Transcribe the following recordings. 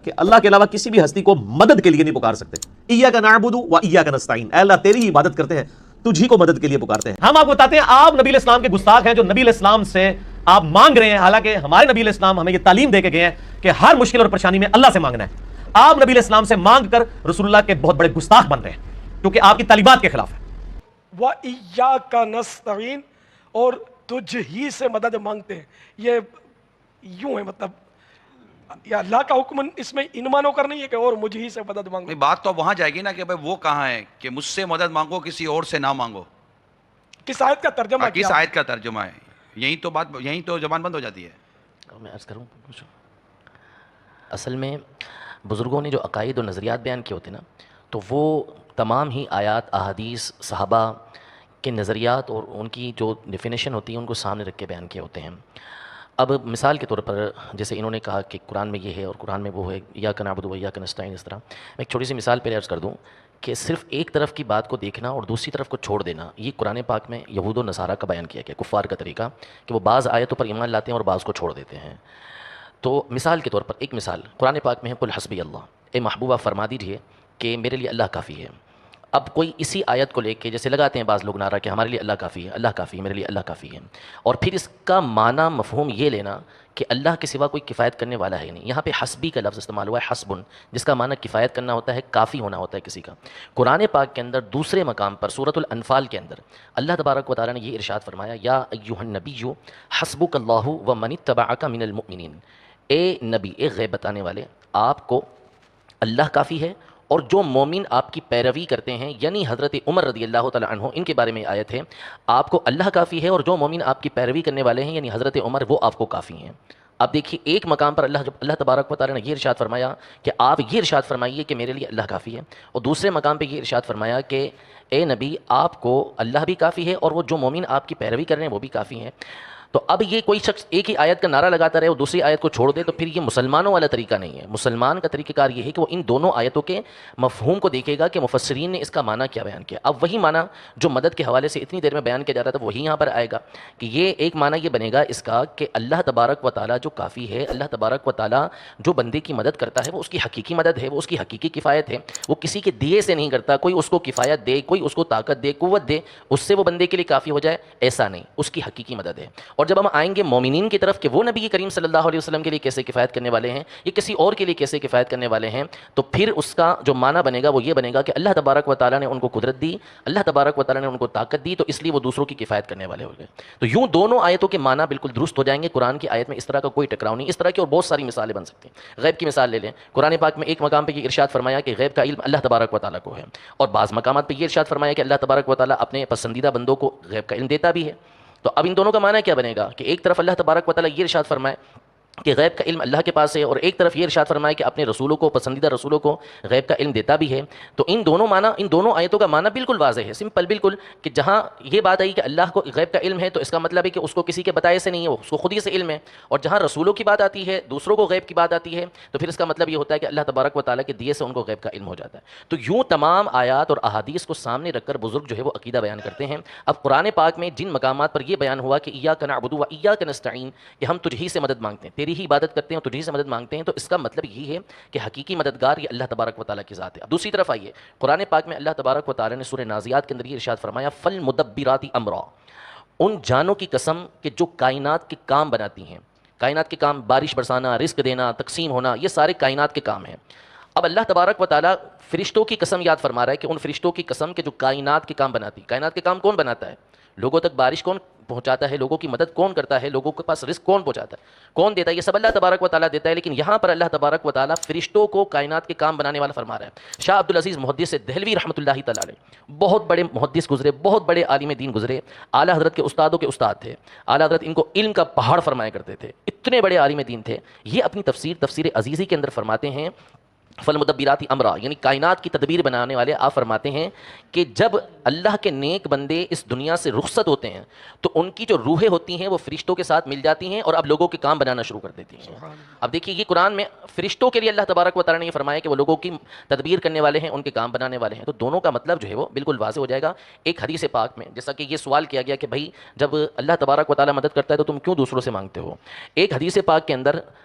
کہ اللہ کے علاوہ کسی بھی ہستی کو مدد کے لیے نہیں پکار سکتے. ایاک نعبد و ایاک نستعین، اے اللہ تیری عبادت کرتے ہیں، تجھی کو مدد کے لیے پکارتے ہیں. ہم آپ کو بتاتے ہیں آپ نبی علیہ السلام کے گستاخ ہیں جو نبی علیہ السلام سے آپ مانگ رہے ہیں، حالانکہ ہمارے نبی علیہ السلام ہمیں یہ تعلیم دے کے گئے ہیں کہ ہر مشکل اور پریشانی میں اللہ سے مانگنا ہے. آپ نبی علیہ السلام سے مانگ کر رسول اللہ کے بہت بڑے گستاخ بن رہے ہیں کیونکہ آپ کی تعلیمات کے خلاف ہے. وَإِيَّاكَ نَسْتَعِينُ، اور تجھ ہی سے مدد مانگتے ہیں. یہ یوں ہے، مطلب یا اللہ کا حکم اس میں ان مانو کر نہیں ہے کہ اور مجھ ہی سے مدد مانگو. بات تو وہاں جائے گی نا کہ بھائی وہ کہاں ہے کہ مجھ سے مدد مانگو، کسی اور سے نہ مانگو. کس آیت کا ترجمہ کس کیا؟ آیت کا ترجمہ ہے؟ یہی تو بات، یہی تو زبان بند ہو جاتی ہے. میں عرض کروں، اصل میں بزرگوں نے جو عقائد و نظریات بیان کیے ہوتے ہیں نا، تو وہ تمام ہی آیات، احادیث، صحابہ کے نظریات اور ان کی جو ڈیفینیشن ہوتی ہے ان کو سامنے رکھ کے بیان کیے ہوتے ہیں. اب مثال کے طور پر جیسے انہوں نے کہا کہ قرآن میں یہ ہے اور قرآن میں وہ ہے، ایاک نعبد و ایاک نستعین، اس طرح میں ایک چھوٹی سی مثال پہلے عرض کر دوں کہ صرف ایک طرف کی بات کو دیکھنا اور دوسری طرف کو چھوڑ دینا، یہ قرآن پاک میں یہود و نصارہ کا بیان کیا گیا، کفار کا طریقہ کہ وہ بعض آیتوں پر ایمان لاتے ہیں اور بعض کو چھوڑ دیتے ہیں. تو مثال کے طور پر ایک مثال قرآن پاک میں ہے، قل حسبی اللہ، اے محبوبہ فرما دیجیے کہ میرے لیے اللہ کافی ہے. اب کوئی اسی آیت کو لے کے جیسے لگاتے ہیں بعض لوگ نعرہ کہ ہمارے لیے اللہ کافی ہے، اللہ کافی ہے، میرے لیے اللہ کافی ہے، اور پھر اس کا معنی مفہوم یہ لینا کہ اللہ کے سوا کوئی کفایت کرنے والا ہے نہیں. یہاں پہ حسبی کا لفظ استعمال ہوا ہے، حسبن، جس کا معنی کفایت کرنا ہوتا ہے، کافی ہونا ہوتا ہے کسی کا. قرآن پاک کے اندر دوسرے مقام پر سورۃ الانفال کے اندر اللہ تبارک و تعالیٰ نے یہ ارشاد فرمایا، یا ایھا النبی حسبک اللہ ومن اتبعک من المؤمنین، اے نبی، اے غیب بتانے والے، آپ کو اللہ کافی ہے اور جو مومن آپ کی پیروی کرتے ہیں، یعنی حضرت عمر رضی اللہ تعالیٰ عنہ، ان کے بارے میں آیت ہے، آپ کو اللہ کافی ہے اور جو مومن آپ کی پیروی کرنے والے ہیں یعنی حضرت عمر، وہ آپ کو کافی ہیں. اب دیکھیے ایک مقام پر اللہ تبارک و تعالیٰ نے یہ ارشاد فرمایا کہ آپ یہ ارشاد فرمائیے کہ میرے لیے اللہ کافی ہے، اور دوسرے مقام پہ یہ ارشاد فرمایا کہ اے نبی آپ کو اللہ بھی کافی ہے اور وہ جو مومن آپ کی پیروی کر رہے ہیں وہ بھی کافی ہیں. تو اب یہ کوئی شخص ایک ہی آیت کا نعرہ لگاتا رہے اور دوسری آیت کو چھوڑ دے تو پھر یہ مسلمانوں والا طریقہ نہیں ہے. مسلمان کا طریقہ کار یہ ہے کہ وہ ان دونوں آیتوں کے مفہوم کو دیکھے گا کہ مفسرین نے اس کا معنی کیا بیان کیا. اب وہی معنی جو مدد کے حوالے سے اتنی دیر میں بیان کیا جا رہا تھا وہی یہاں پر آئے گا کہ یہ ایک معنی یہ بنے گا اس کا کہ اللہ تبارک و تعالیٰ جو کافی ہے، اللہ تبارک و تعالیٰ جو بندے کی مدد کرتا ہے وہ اس کی حقیقی مدد ہے، وہ اس کی حقیقی کفایت ہے. وہ کسی کے دیے سے نہیں کرتا، کوئی اس کو کفایت دے، کوئی اس کو طاقت دے، قوت دے، اس سے وہ بندے کے لیے کافی ہو جائے، ایسا نہیں، اس کی حقیقی مدد ہے. اور جب ہم آئیں گے مومنین کی طرف کہ وہ نبی کریم صلی اللہ علیہ وسلم کے لیے کیسے کفایت کرنے والے ہیں، یہ کسی اور کے لیے کیسے کفایت کرنے والے ہیں، تو پھر اس کا جو معنی بنے گا وہ یہ بنے گا کہ اللہ تبارک و تعالیٰ نے ان کو قدرت دی، اللہ تبارک و تعالیٰ نے ان کو طاقت دی، تو اس لیے وہ دوسروں کی کفایت کرنے والے ہو گئے. تو یوں دونوں آیتوں کے معنی بالکل درست ہو جائیں گے. قرآن کی آیت میں اس طرح کا کوئی ٹکراؤ نہیں. اس طرح کی اور بہت ساری مثالیں بن سکتی ہیں. غیب کی مثال لے لیں، قرآن پاک میں ایک مقام پہ یہ ارشاد فرمایا کہ غیب کا علم اللہ تبارک و تعالیٰ کو ہے، اور بعض مقامات پہ یہ ارشاد فرمایا کہ اللہ تبارک و تعالیٰ اپنے پسندیدہ بندوں کو غیب کا علم دیتا بھی ہے. تو اب ان دونوں کا معنی کیا بنے گا کہ ایک طرف اللہ تبارک و تعالیٰ یہ ارشاد فرمائے کہ غیب کا علم اللہ کے پاس ہے، اور ایک طرف یہ ارشاد فرمائے کہ اپنے رسولوں کو، پسندیدہ رسولوں کو غیب کا علم دیتا بھی ہے. تو ان دونوں آیتوں کا معنی بالکل واضح ہے، سمپل بالکل، کہ جہاں یہ بات آئی کہ اللہ کو غیب کا علم ہے تو اس کا مطلب ہے کہ اس کو کسی کے بتائے سے نہیں ہے، اس کو خود ہی سے علم ہے. اور جہاں رسولوں کی بات آتی ہے، دوسروں کو غیب کی بات آتی ہے، تو پھر اس کا مطلب یہ ہوتا ہے کہ اللہ تبارک و تعالیٰ کے دیے سے ان کو غیب کا علم ہو جاتا ہے. تو یوں تمام آیات اور احادیث کو سامنے رکھ کر بزرگ جو ہے وہ عقیدہ بیان کرتے ہیں. اب قرآن پاک میں جن مقامات پر یہ بیان ہوا کہ ایاک نعبد و ایاک نستعین، کہ ہم تجھ ہی سے مدد مانگتے ہیں، تیری ہی عبادت کرتے ہیں، تجھی سے مدد مانگتے ہیں، تو اس کا مطلب یہی ہے کہ حقیقی مددگار یہ اللہ تبارک و تعالیٰ کی ذات ہے. اب دوسری طرف آئیے، قرآن پاک میں اللہ تبارک و تعالیٰ نے سورہ نازیات کے اندر یہ ارشاد فرمایا، فالمدبرات امرا، ان جانوں کی قسم کہ جو کائنات کے کام بناتی ہیں. کائنات کے کام، بارش برسانا، رزق دینا، تقسیم ہونا، یہ سارے کائنات کے کام ہیں. اب اللہ تبارک و تعالیٰ فرشتوں کی قسم یاد فرما رہا ہے کہ ان فرشتوں کی قسم کہ جو کائنات کے کام بناتی. کائنات کے کام کون بناتا ہے؟ لوگوں تک بارش کون پہنچاتا ہے؟ لوگوں کی مدد کون کرتا ہے؟ لوگوں کے پاس رزق کون پہنچاتا ہے؟ کون دیتا ہے؟ یہ سب اللہ تبارک و تعالیٰ دیتا ہے. لیکن یہاں پر اللہ تبارک و تعالیٰ فرشتوں کو کائنات کے کام بنانے والا فرما رہا ہے. شاہ عبدالعزیز محدث دہلوی رحمۃ اللہ تعالیٰ علیہ بہت بڑے محدث گزرے، بہت بڑے عالم دین گزرے، اعلیٰ حضرت کے استادوں کے استاد تھے. اعلیٰ حضرت ان کو علم کا پہاڑ فرمایا کرتے تھے، اتنے بڑے عالم دین تھے. یہ اپنی تفسیر عزیزی کے اندر فرماتے ہیں، فالمدبرات امرا، یعنی کائنات کی تدبیر بنانے والے. آپ فرماتے ہیں کہ جب اللہ کے نیک بندے اس دنیا سے رخصت ہوتے ہیں تو ان کی جو روحیں ہوتی ہیں وہ فرشتوں کے ساتھ مل جاتی ہیں اور اب لوگوں کے کام بنانا شروع کر دیتی ہیں. اب دیکھیے یہ قرآن میں فرشتوں کے لیے اللہ تبارک و تعالیٰ نے یہ فرمایا کہ وہ لوگوں کی تدبیر کرنے والے ہیں، ان کے کام بنانے والے ہیں. تو دونوں کا مطلب جو ہے وہ بالکل واضح ہو جائے گا. ایک حدیث پاک میں جیسا کہ یہ سوال کیا گیا کہ بھائی جب اللہ تبارک و تعالیٰ مدد کرتا ہے تو تم کیوں دوسروں سے مانگتے ہو، ایک حدیث پاک کے اندر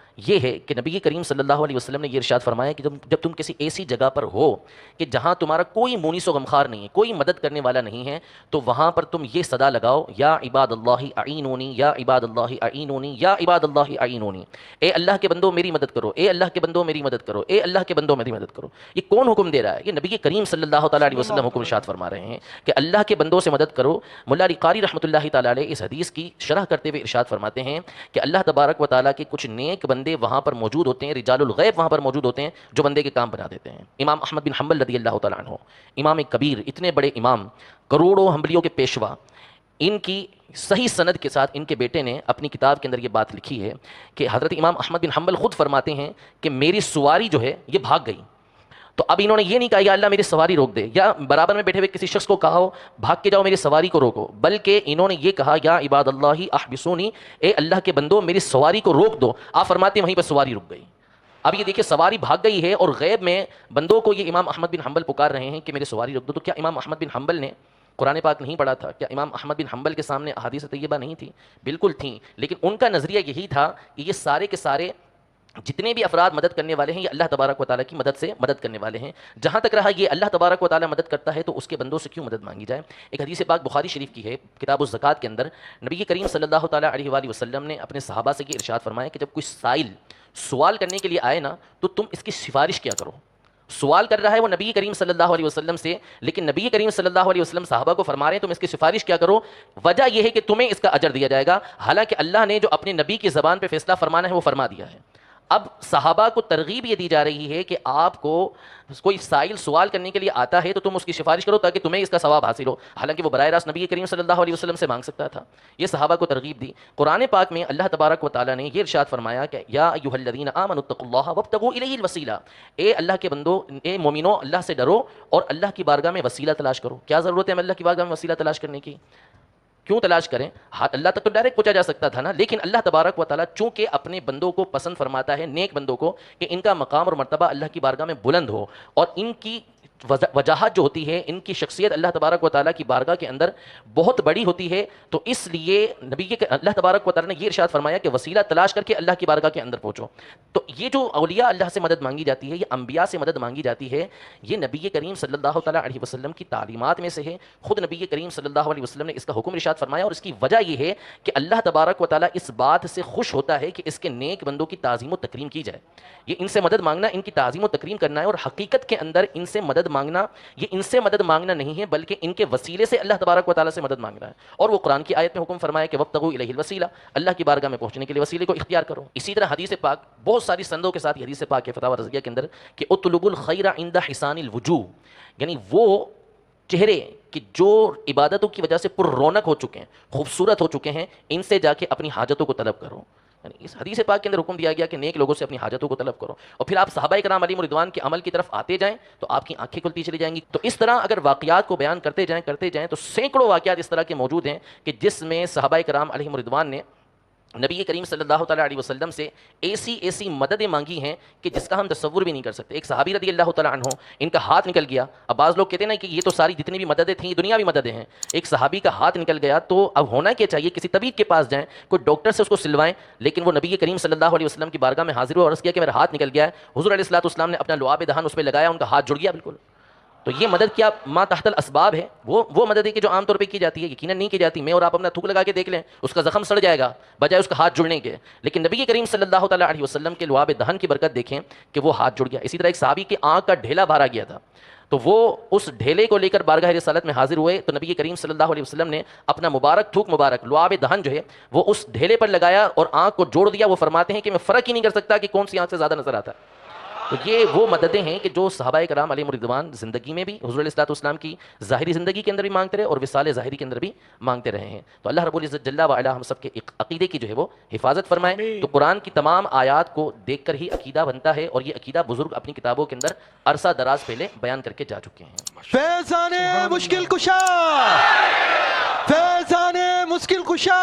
یہ ہے کہ نبی کریم صلی اللہ علیہ وسلم نے یہ ارشاد فرمایا کہ جب تم کسی ایسی جگہ پر ہو کہ جہاں تمہارا کوئی مونس و غمخوار نہیں ہے، کوئی مدد کرنے والا نہیں ہے، تو وہاں پر تم یہ صدا لگاؤ، یا عباد اللہ اعینونی، یا عباد اللہ اعینونی، یا عباد اللہ اعینونی، اے اللہ کے بندو میری مدد کرو، اے اللہ کے بندو میری مدد کرو، اے اللہ کے بندو میری مدد کرو۔ یہ کون حکم دے رہا ہے؟ یہ نبی کریم صلی اللہ تعالیٰ علیہ وسلم حکم ارشاد فرما رہے ہیں کہ اللہ کے بندوں سے مدد کرو۔ مولا علی قاری رحمۃ اللہ تعالیٰ علیہ اس حدیث کی شرح کرتے ہوئے ارشاد فرماتے ہیں کہ اللہ تبارک و تعالیٰ کے کچھ نیک بندے وہاں پر موجود ہوتے ہیں، رجال الغیب وہاں پر موجود ہوتے ہیں جو بندے کے کام بنا دیتے ہیں۔ امام احمد بن حنبل رضی اللہ تعالیٰ عنہ، امام کبیر، اتنے بڑے امام، کروڑوں حنبلیوں کے پیشوا، ان کی صحیح سند کے ساتھ ان کے بیٹے نے اپنی کتاب کے اندر یہ بات لکھی ہے کہ حضرت امام احمد بن حنبل خود فرماتے ہیں کہ میری سواری جو ہے یہ بھاگ گئی، تو اب انہوں نے یہ نہیں کہا یا اللہ میری سواری روک دے، یا برابر میں بیٹھے ہوئے کسی شخص کو کہا ہو بھاگ کے جاؤ میری سواری کو روکو، بلکہ انہوں نے یہ کہا یا عباد اللہ احبسونی، اے اللہ کے بندو میری سواری کو روک دو۔ آپ فرماتے ہیں وہیں پر سواری رک گئی۔ اب یہ دیکھیں سواری بھاگ گئی ہے اور غیب میں بندوں کو یہ امام احمد بن حنبل پکار رہے ہیں کہ میری سواری روک دو۔ تو کیا امام احمد بن حنبل نے قرآن پاک نہیں پڑھا تھا؟ کیا امام احمد بن حنبل کے سامنے احادیث طیبہ نہیں تھی؟ بالکل تھیں، لیکن ان کا نظریہ یہی تھا کہ یہ سارے کے سارے جتنے بھی افراد مدد کرنے والے ہیں یہ اللہ تبارک و تعالیٰ کی مدد سے مدد کرنے والے ہیں۔ جہاں تک رہا یہ اللہ تبارک و تعالیٰ مدد کرتا ہے تو اس کے بندوں سے کیوں مدد مانگی جائے؟ ایک حدیث پاک بخاری شریف کی ہے، کتاب الزکوٰۃ کے اندر نبی کریم صلی اللہ تعالیٰ علیہ وآلہ وسلم نے اپنے صحابہ سے یہ ارشاد فرمایا کہ جب کوئی سائل سوال کرنے کے لیے آئے نا تو تم اس کی سفارش کیا کرو۔ سوال کر رہا ہے وہ نبی کریم صلی اللہ علیہ وسلم سے، لیکن نبی کریم صلی اللہ علیہ وسلم صحابہ کو فرما رہے ہیں تم اس کی سفارش کیا کرو، وجہ یہ ہے کہ تمہیں اس کا اجر دیا جائے گا، حالانکہ اللہ نے جو اپنے نبی کی زبان پہ فیصلہ فرمانا ہے وہ فرما دیا ہے۔ اب صحابہ کو ترغیب یہ دی جا رہی ہے کہ آپ کو کوئی سائل سوال کرنے کے لیے آتا ہے تو تم اس کی سفارش کرو تاکہ تمہیں اس کا ثواب حاصل ہو، حالانکہ وہ براہ راست نبی کریم صلی اللہ علیہ وسلم سے مانگ سکتا تھا۔ یہ صحابہ کو ترغیب دی۔ قرآن پاک میں اللہ تبارک و تعالیٰ نے یہ ارشاد فرمایا کہ یا ایھا الذین آمنوا اتقوا اللہ وابتغوا الیہ الوسیلہ، اے اللہ کے بندو، اے مومنو، اللہ سے ڈرو اور اللہ کی بارگاہ میں وسیلہ تلاش کرو۔ کیا ضرورت ہے ہمیں اللہ کی بارگاہ میں وسیلہ تلاش کرنے کی؟ کیوں تلاش کریں؟ اللہ تک تو ڈائریکٹ پہنچا جا سکتا تھا نا، لیکن اللہ تبارک و تعالیٰ چونکہ اپنے بندوں کو پسند فرماتا ہے، نیک بندوں کو، کہ ان کا مقام اور مرتبہ اللہ کی بارگاہ میں بلند ہو اور ان کی وجاہت جو ہوتی ہے، ان کی شخصیت اللہ تبارک و تعالیٰ کی بارگاہ کے اندر بہت بڑی ہوتی ہے، تو اس لیے اللہ تبارک و تعالیٰ نے یہ ارشاد فرمایا کہ وسیلہ تلاش کر کے اللہ کی بارگاہ کے اندر پہنچو۔ تو یہ جو اولیاء اللہ سے مدد مانگی جاتی ہے، یہ انبیاء سے مدد مانگی جاتی ہے، یہ نبی کریم صلی اللہ تعالیٰ علیہ وسلم کی تعلیمات میں سے ہے۔ خود نبی کریم صلی اللہ علیہ وسلم نے اس کا حکم ارشاد فرمایا، اور اس کی وجہ یہ ہے کہ اللہ تبارک و تعالیٰ اس بات سے خوش ہوتا ہے کہ اس کے نیک بندوں کی تعظیم و تکریم کی جائے۔ یہ ان سے مدد مانگنا ان کی تعظیم و تکریم کرنا ہے، اور حقیقت کے اندر ان سے مدد مانگنا یہ ان سے مدد مانگنا نہیں ہے، بلکہ ان کے وسیلے سے اللہ تبارک و تعالیٰ سے مدد مانگنا ہے۔ اور وہ قرآن کی آیت میں حکم فرمایا کہ وابتغوا الیہ الوسیلہ، اللہ کی بارگاہ میں پہنچنے کے لیے وسیلے کو اختیار کرو۔ اسی طرح حدیث پاک بہت ساری سندوں کے ساتھ یہ حدیث پاک ہے فتاوی رضیہ کے اندر کہ اطلبوا الخیر عند حسان الوجوہ، یعنی وہ چہرے کہ جو عبادتوں کی وجہ سے پر رونق ہو چکے ہیں، خوبصورت ہو چکے ہیں، ان سے جا کے اپنی حاجتوں کو طلب کرو۔ یعنی اس حدیث پاک کے اندر حکم دیا گیا کہ نیک لوگوں سے اپنی حاجتوں کو طلب کرو، اور پھر آپ صحابہ کرام علیہم رضوان کے عمل کی طرف آتے جائیں تو آپ کی آنکھیں کھلتی چلی جائیں گی۔ تو اس طرح اگر واقعات کو بیان کرتے جائیں تو سینکڑوں واقعات اس طرح کے موجود ہیں کہ جس میں صحابہ کرام علیہم رضوان نے نبی کریم صلی اللہ تعالیٰ علیہ وسلم سے ایسی مددیں مانگی ہیں کہ جس کا ہم تصور بھی نہیں کر سکتے۔ ایک صحابی رضی اللہ تعالیٰ عنہ، ان کا ہاتھ نکل گیا۔ اب بعض لوگ کہتے ہیں نا کہ یہ تو ساری جتنی بھی مددیں تھیں یہ دنیاوی مددیں ہیں، ایک صحابی کا ہاتھ نکل گیا تو اب ہونا کیا چاہیے؟ کسی طبیب کے پاس جائیں، کوئی ڈاکٹر سے اس کو سلوائیں، لیکن وہ نبی کریم صلی اللہ علیہ وسلم کی بارگاہ میں حاضر ہوا اور عرض کیا کہ میرا ہاتھ نکل گیا ہے۔ حضور علیہ الصلوۃ والسلام نے اپنا لعاب دہن اس پہ لگایا، ان کا ہاتھ جڑ گیا بالکل۔ تو یہ مدد کیا ما تحت الاسباب ہے، وہ مدد ہے کہ جو عام طور پہ کی جاتی ہے، یقیناً نہیں کی جاتی۔ میں اور آپ اپنا تھوک لگا کے دیکھ لیں، اس کا زخم سڑ جائے گا بجائے اس کا ہاتھ جڑنے کے، لیکن نبی کریم صلی اللہ تعالیٰ علیہ وسلم کے لعاب دہن کی برکت دیکھیں کہ وہ ہاتھ جڑ گیا۔ اسی طرح ایک صحابی کے آنکھ کا ڈھیلا بھارا گیا تھا، تو وہ اس ڈھیلے کو لے کر بارگاہ رسالت میں حاضر ہوئے، تو نبی کریم صلی اللہ علیہ وسلم نے اپنا مبارک تھوک مبارک لعاب دہن جو ہے وہ اس ڈھیلے پر لگایا اور آنکھ کو جوڑ دیا۔ وہ فرماتے ہیں کہ میں فرق ہی نہیں کر سکتا کہ کون سی آنکھ سے زیادہ نظر آتا ہے۔ تو یہ وہ مددیں ہیں کہ جو صحابہ کرام علیہم رضوان زندگی میں بھی حضور علیہ الصلوۃ والسلام کی ظاہری زندگی کے اندر بھی مانگتے رہے اور وصال ظاہری کے اندر بھی مانگتے رہے ہیں۔ تو اللہ رب العزت جل وعلا ہم سب کے عقیدے کی جو ہے وہ حفاظت فرمائے۔ تو قرآن کی تمام آیات کو دیکھ کر ہی عقیدہ بنتا ہے، اور یہ عقیدہ بزرگ اپنی کتابوں کے اندر عرصہ دراز پہلے بیان کر کے جا چکے ہیں۔ فیضان مشکل کشا، فیضان مشکل کشا۔